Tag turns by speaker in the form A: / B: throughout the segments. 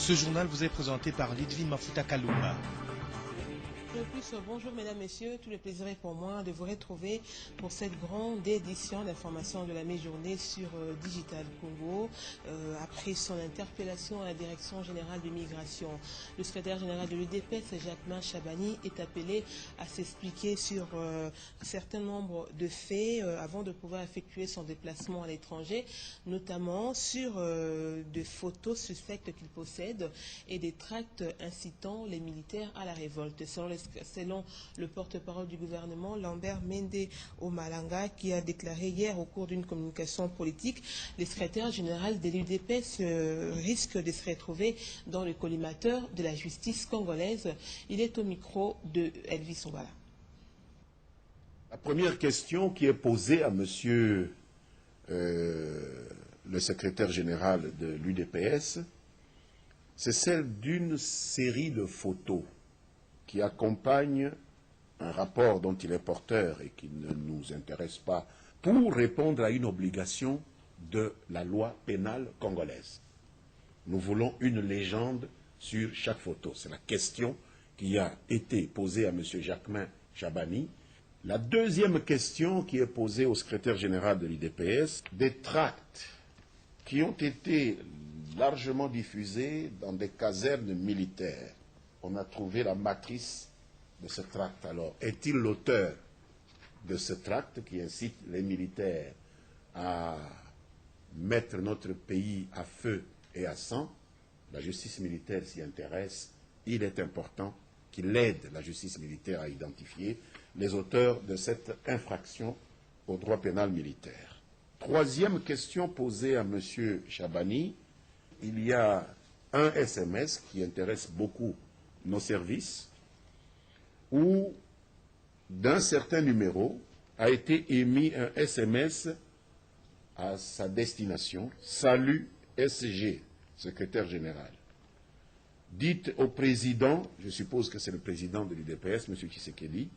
A: Ce journal vous est présenté par Lidvin Mafuta Kalumba.
B: Bonjour mesdames, messieurs, tout le plaisir est pour moi de vous retrouver pour cette grande édition d'information de la mi-journée sur Digital Congo. Après son interpellation à la Direction Générale de Migration, le secrétaire général de l'UDPS, Jacquemain Chabani, est appelé à s'expliquer sur un certain nombre de faits avant de pouvoir effectuer son déplacement à l'étranger, notamment sur des photos suspectes qu'il possède et des tracts incitant les militaires à la révolte. Selon le porte-parole du gouvernement, Lambert Mende Omalanga, qui a déclaré hier au cours d'une communication politique, le secrétaire général de l'UDPS risque de se retrouver dans le collimateur de la justice congolaise. Il est au micro de Elvis Ombala.
C: La première question qui est posée à monsieur le secrétaire général de l'UDPS, c'est celle d'une série de photos qui accompagne un rapport dont il est porteur et qui ne nous intéresse pas, pour répondre à une obligation de la loi pénale congolaise. Nous voulons une légende sur chaque photo. C'est la question qui a été posée à M. Jacquemain Chabani. La deuxième question qui est posée au secrétaire général de l'UDPS, des tracts qui ont été largement diffusés dans des casernes militaires. On a trouvé la matrice de ce tract. Alors, est-il l'auteur de ce tract qui incite les militaires à mettre notre pays à feu et à sang? La justice militaire s'y intéresse. Il est important qu'il aide la justice militaire à identifier les auteurs de cette infraction au droit pénal militaire. Troisième question posée à M. Chabani, il y a un SMS qui intéresse beaucoup nos services, où d'un certain numéro a été émis un SMS à sa destination, Salut SG, secrétaire général. Dites au président, je suppose que c'est le président de l'UDPS, M. Tshisekedi,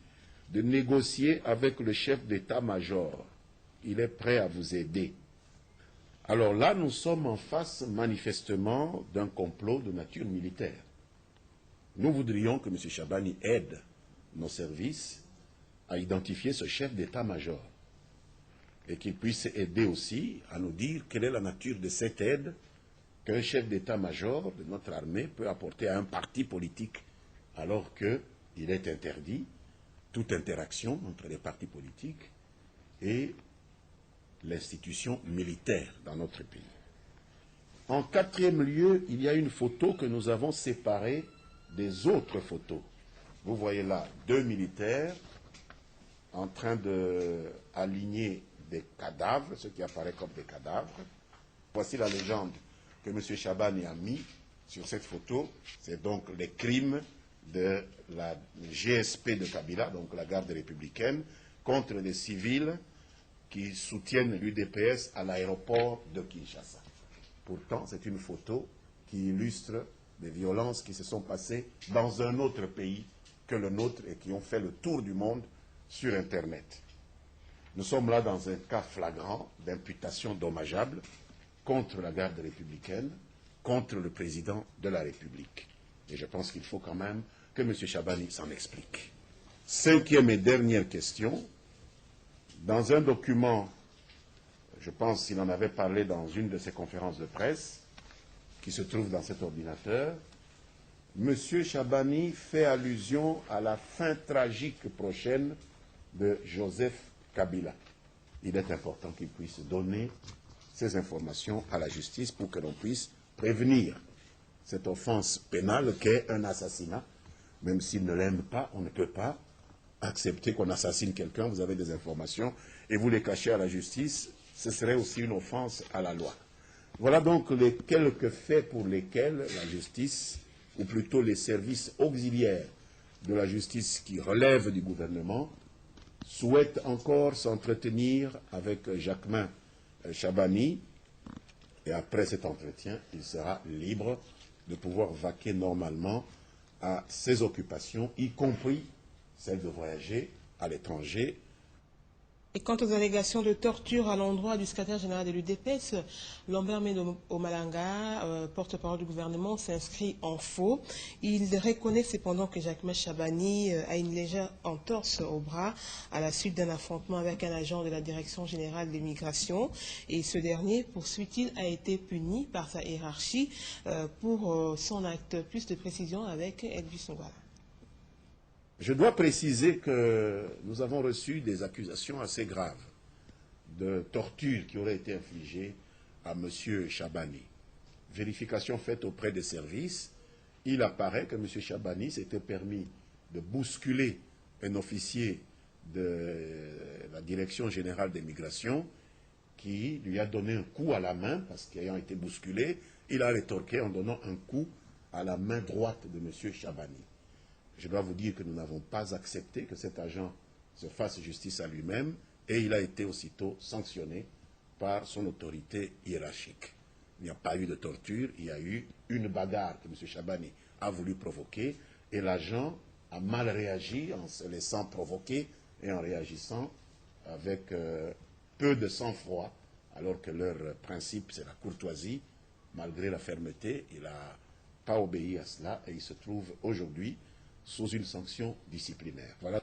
C: de négocier avec le chef d'état-major. Il est prêt à vous aider. Alors là, nous sommes en face manifestement d'un complot de nature militaire. Nous voudrions que M. Chabani aide nos services à identifier ce chef d'état-major et qu'il puisse aider aussi à nous dire quelle est la nature de cette aide qu'un chef d'état-major de notre armée peut apporter à un parti politique, alors qu'il est interdit toute interaction entre les partis politiques et l'institution militaire dans notre pays. En quatrième lieu, il y a une photo que nous avons séparée des autres photos. Vous voyez là deux militaires en train d'aligner des cadavres, ce qui apparaît comme des cadavres. Voici la légende que M. Chabani a mis sur cette photo. C'est donc les crimes de la GSP de Kabila, donc la garde républicaine, contre les civils qui soutiennent l'UDPS à l'aéroport de Kinshasa. Pourtant, c'est une photo qui illustre des violences qui se sont passées dans un autre pays que le nôtre et qui ont fait le tour du monde sur Internet. Nous sommes là dans un cas flagrant d'imputation dommageable contre la garde républicaine, contre le président de la République. Et je pense qu'il faut quand même que M. Chabani s'en explique. Cinquième et dernière question. Dans un document, je pense qu'il en avait parlé dans une de ses conférences de presse, qui se trouve dans cet ordinateur, M. Chabani fait allusion à la fin tragique prochaine de Joseph Kabila. Il est important qu'il puisse donner ces informations à la justice pour que l'on puisse prévenir cette offense pénale qu'est un assassinat. Même s'il ne l'aime pas, on ne peut pas accepter qu'on assassine quelqu'un, vous avez des informations, et vous les cachez à la justice, ce serait aussi une offense à la loi. Voilà donc les quelques faits pour lesquels la justice, ou plutôt les services auxiliaires de la justice qui relèvent du gouvernement, souhaitent encore s'entretenir avec Jacquemain Chabani, et après cet entretien, il sera libre de pouvoir vaquer normalement à ses occupations, y compris celle de voyager à l'étranger
B: Et quant aux allégations de torture à l'endroit du secrétaire général de l'UDPS, Lambert Mende Omalanga, porte-parole du gouvernement, s'inscrit en faux. Il reconnaît cependant que Jacquemain Chabani a une légère entorse au bras à la suite d'un affrontement avec un agent de la Direction générale des migrations. Et ce dernier, poursuit-il, a été puni par sa hiérarchie pour son acte. Plus de précision avec Elvis Ngwala.
C: Je dois préciser que nous avons reçu des accusations assez graves de torture qui auraient été infligées à M. Chabani. Vérification faite auprès des services, il apparaît que M. Chabani s'était permis de bousculer un officier de la Direction générale des migrations qui lui a donné un coup à la main parce qu'ayant été bousculé, il a rétorqué en donnant un coup à la main droite de M. Chabani. Je dois vous dire que nous n'avons pas accepté que cet agent se fasse justice à lui-même et il a été aussitôt sanctionné par son autorité hiérarchique. Il n'y a pas eu de torture, il y a eu une bagarre que M. Chabani a voulu provoquer et l'agent a mal réagi en se laissant provoquer et en réagissant avec peu de sang-froid, alors que leur principe c'est la courtoisie. Malgré la fermeté, il n'a pas obéi à cela et il se trouve aujourd'hui sous une sanction disciplinaire. Voilà.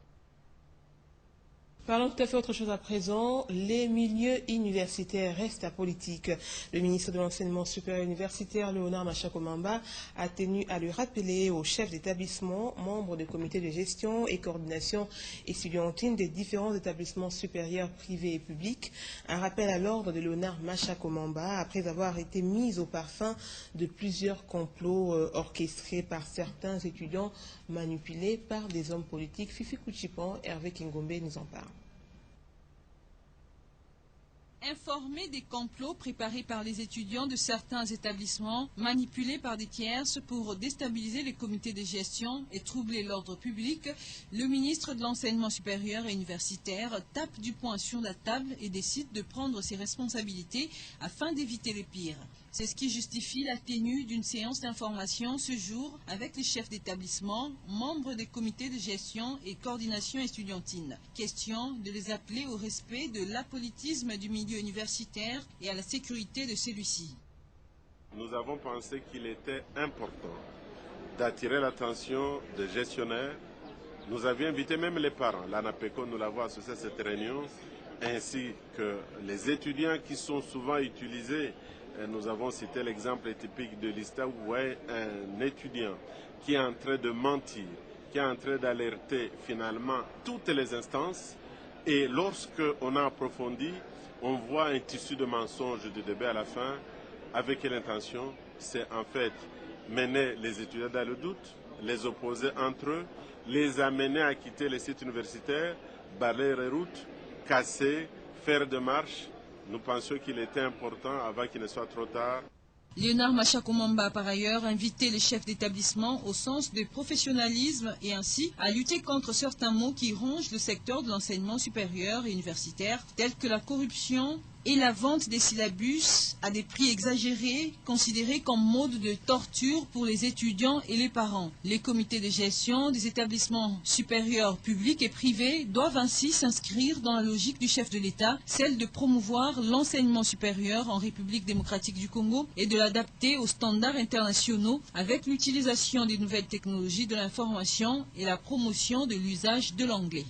B: Parlons tout à fait autre chose à présent. Les milieux universitaires restent apolitiques. Le ministre de l'Enseignement supérieur universitaire, Léonard Machakomamba, a tenu à le rappeler aux chefs d'établissement, membres des comités de gestion et coordination estudiantine des différents établissements supérieurs privés et publics. Un rappel à l'ordre de Léonard Machakomamba après avoir été mis au parfum de plusieurs complots orchestrés par certains étudiants manipulés par des hommes politiques. Fifi Kouchipan, Hervé Kingombe nous en parle.
D: Informé des complots préparés par les étudiants de certains établissements, manipulés par des tierces pour déstabiliser les comités de gestion et troubler l'ordre public, le ministre de l'Enseignement supérieur et universitaire tape du poing sur la table et décide de prendre ses responsabilités afin d'éviter le pire. C'est ce qui justifie la tenue d'une séance d'information ce jour avec les chefs d'établissement, membres des comités de gestion et coordination estudiantine. Question de les appeler au respect de l'apolitisme du milieu universitaire et à la sécurité de celui-ci.
E: Nous avons pensé qu'il était important d'attirer l'attention des gestionnaires. Nous avions invité même les parents. L'ANAPECO, nous l'avons associé à cette réunion, ainsi que les étudiants qui sont souvent utilisés. Nous avons cité l'exemple typique de l'ISTA où vous voyez un étudiant qui est en train de mentir, qui est en train d'alerter finalement toutes les instances. Et lorsque on a approfondi, on voit un tissu de mensonges de débat à la fin. Avec quelle intention? C'est en fait mener les étudiants dans le doute, les opposer entre eux, les amener à quitter les sites universitaires, balayer les routes, casser, faire des marches. Nous pensions qu'il était important avant qu'il ne soit trop tard.
D: Léonard Machakomamba a par ailleurs invité les chefs d'établissement au sens de professionnalisme et ainsi à lutter contre certains maux qui rongent le secteur de l'enseignement supérieur et universitaire, tels que la corruption et la vente des syllabus à des prix exagérés, considérés comme mode de torture pour les étudiants et les parents. Les comités de gestion des établissements supérieurs publics et privés doivent ainsi s'inscrire dans la logique du chef de l'État, celle de promouvoir l'enseignement supérieur en République démocratique du Congo et de l'adapter aux standards internationaux avec l'utilisation des nouvelles technologies de l'information et la promotion de l'usage de l'anglais.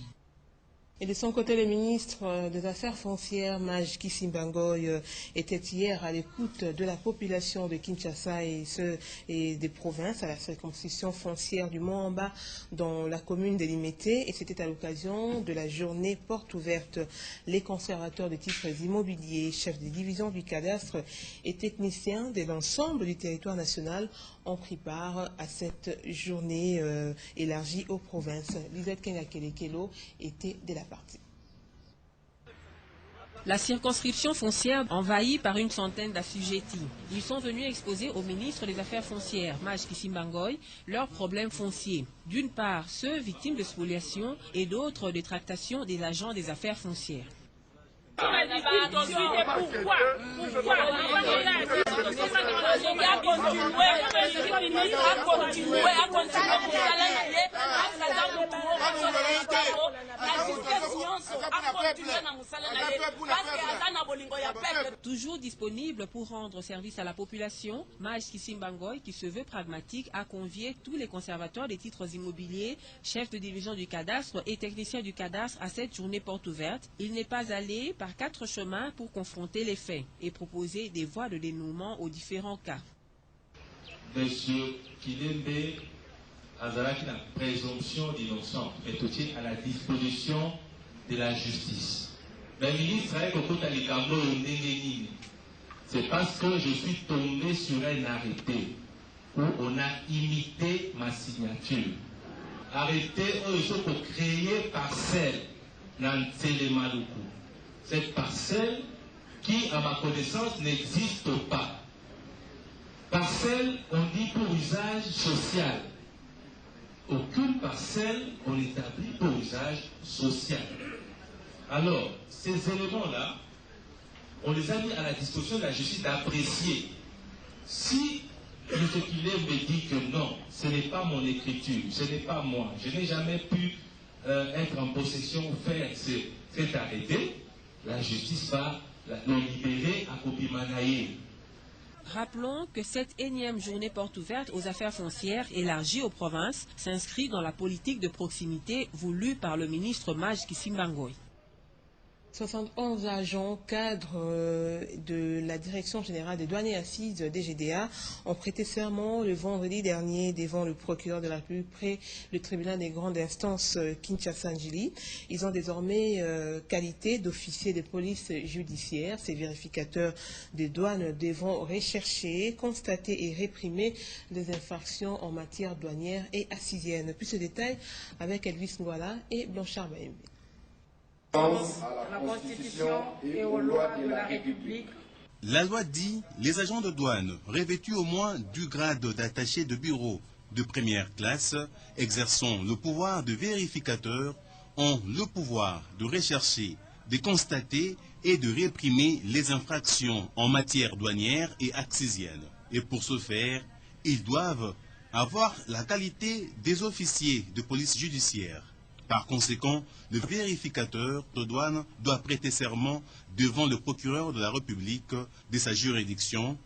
B: Et de son côté, le ministre des Affaires foncières, Maj Kisimbangoy, était hier à l'écoute de la population de Kinshasa et des provinces à la circonscription foncière du Mont-en-Bas dans la commune de Limete. Et c'était à l'occasion de la journée porte ouverte. Les conservateurs de titres immobiliers, chefs de division du cadastre et techniciens de l'ensemble du territoire national ont pris part à cette journée élargie aux provinces. Lisette Kengakelekelo était de la partie.
F: La circonscription foncière envahie par une centaine d'assujettis. Ils sont venus exposer au ministre des Affaires foncières, Maj Kisimbangoy, leurs problèmes fonciers. D'une part, ceux victimes de spoliation et d'autres de tractation des agents des affaires foncières. Toujours disponible pour rendre service à la population, Maj Kisimba Ngoy, qui se veut pragmatique, a convié tous les conservateurs des titres immobiliers, chefs de division du cadastre et techniciens du cadastre à cette journée porte ouverte. Il n'est pas allé par 4 chemins pour confronter les faits et proposer des voies de dénouement aux différents cas.
G: Monsieur Kilembe Azaraki, la présomption d'innocence est aussi à la disposition de la justice. Le ministre c'est parce que je suis tombé sur un arrêté où on a imité ma signature. Arrêté où il faut créer parcelle dans Télemaloukou. Cette parcelle qui, à ma connaissance, n'existe pas. Parcelle, on dit pour usage social. Aucune parcelle, on établit pour usage social. Alors, ces éléments-là, on les a mis à la disposition de la justice d'apprécier. Si M. Kilem me dit que non, ce n'est pas mon écriture, ce n'est pas moi, je n'ai jamais pu être en possession ou faire cet arrêté, la justice va le libérer à Kopimanaye.
F: Rappelons que cette énième journée porte ouverte aux affaires foncières élargie aux provinces s'inscrit dans la politique de proximité voulue par le ministre Maj Kisimba Ngoy.
B: 71 agents cadres de la Direction générale des douanes et assises DGDA ont prêté serment le vendredi dernier devant le procureur de la République près le tribunal des grandes instances Kinshasa-Njili. Ils ont désormais qualité d'officiers de police judiciaire. Ces vérificateurs des douanes devront rechercher, constater et réprimer les infractions en matière douanière et assisienne. Plus de détails avec Elvis Ngwala et Blanchard Baembe.
H: À la Constitution et aux lois de la République.
A: La loi dit les agents de douane revêtus au moins du grade d'attaché de bureau de première classe exerçant le pouvoir de vérificateur ont le pouvoir de rechercher, de constater et de réprimer les infractions en matière douanière et accisienne. Et pour ce faire, ils doivent avoir la qualité des officiers de police judiciaire. Par conséquent, le vérificateur de douane doit prêter serment devant le procureur de la République de sa juridiction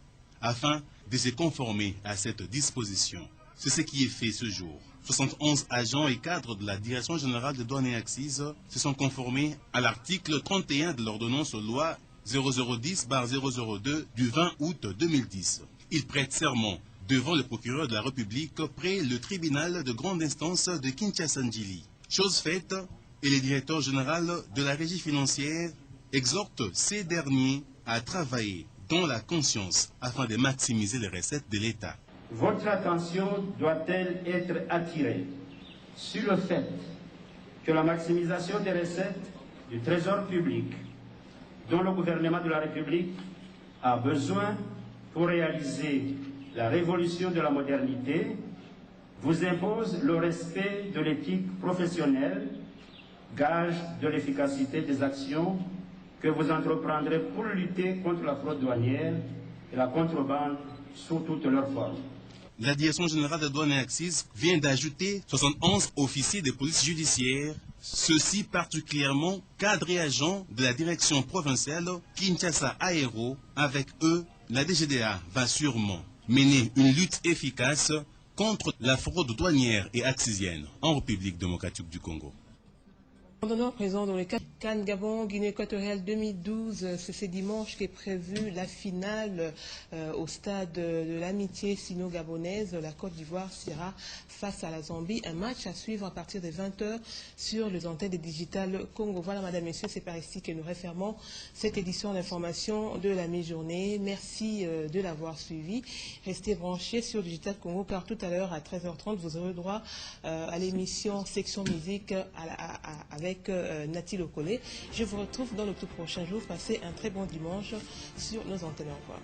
A: afin de se conformer à cette disposition. C'est ce qui est fait ce jour. 71 agents et cadres de la Direction générale des douanes et accises se sont conformés à l'article 31 de l'ordonnance loi 0010/002 du 20 août 2010. Ils prêtent serment devant le procureur de la République près le tribunal de grande instance de Kinshasa-Njili. Chose faite, et le directeur général de la régie financière exhorte ces derniers à travailler dans la conscience afin de maximiser les recettes de l'État.
H: Votre attention doit-elle être attirée sur le fait que la maximisation des recettes du trésor public dont le gouvernement de la République a besoin pour réaliser la révolution de la modernité vous impose le respect de l'éthique professionnelle, gage de l'efficacité des actions que vous entreprendrez pour lutter contre la fraude douanière et la contrebande sous toutes leurs formes.
A: La Direction générale des douanes et accises vient d'ajouter 71 officiers de police judiciaire, ceux-ci particulièrement cadres et agents de la direction provinciale Kinshasa Aéro. Avec eux, la DGDA va sûrement mener une lutte efficace contre la fraude douanière et accisienne en République démocratique du Congo.
B: Pendant présent dans le CAN Gabon, Guinée équatoriale 2012, c'est ce dimanche qu'est prévue la finale au stade de l'amitié sino-gabonaise. La Côte d'Ivoire sera face à la Zambie. Un match à suivre à partir de 20h sur les antennes de Digital Congo. Voilà, madame, messieurs, c'est par ici que nous refermons cette édition d'information de la mi-journée. Merci de l'avoir suivi. Restez branchés sur Digital Congo car tout à l'heure à 13h30, vous aurez droit à l'émission Section Musique avec Nati Lokole. Je vous retrouve dans le tout prochain jour. Passez un très bon dimanche sur nos antennes. Au revoir.